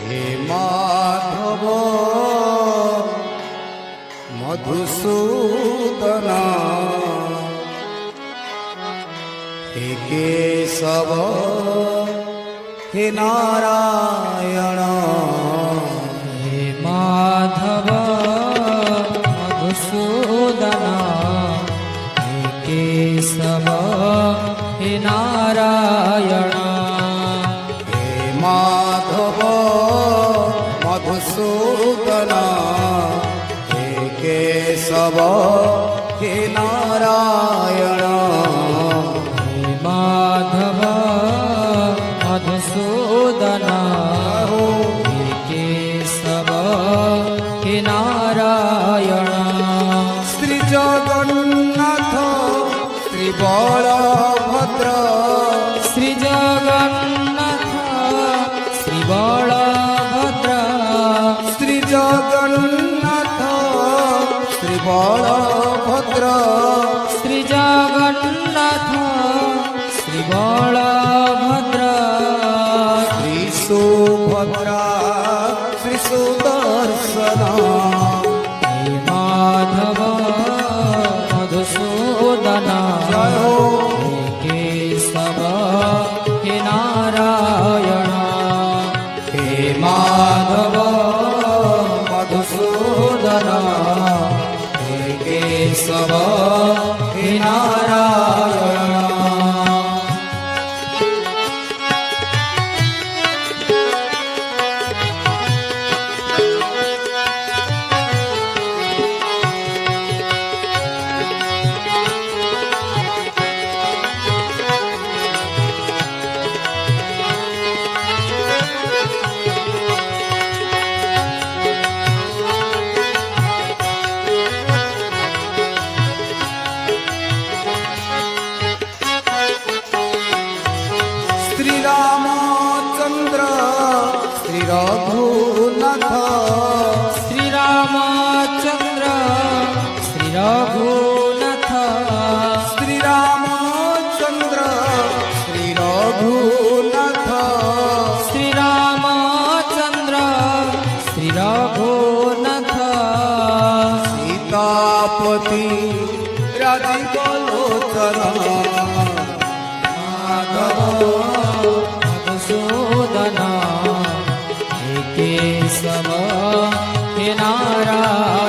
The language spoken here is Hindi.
हे माधव मधुसूदन हे केशव हे नारायण हे माधव मधुसूदन हे केशव हे नारायण हे माधव मधुसूदन हे केशव हे नारायण हे माधव मधुसूदन हे केशव हे नारायण श्री जगन्नाथ श्री बलभद्र श्री जगन्नाथ श्री बलभद्र श्री जगन्नाथ श्री बलभद्र श्री जगन्नाथ श्री बलभद्र श्री सुभद्रा श्री सुदर्शन हे माधव मधुसूदन जय हो हे केशव हे नारायण हे माधव मधुसूदन हे केशव हे नारायण श्री रामचंद्र श्री रघुनाथ श्री रामचंद्र श्री रघुनाथ श्री रामचंद्र श्री रघुनाथ श्री रामचंद्र श्री रघुनाथ सीतापति राजीवलोचन माधव मधुसूदन हे केशव हे नारायण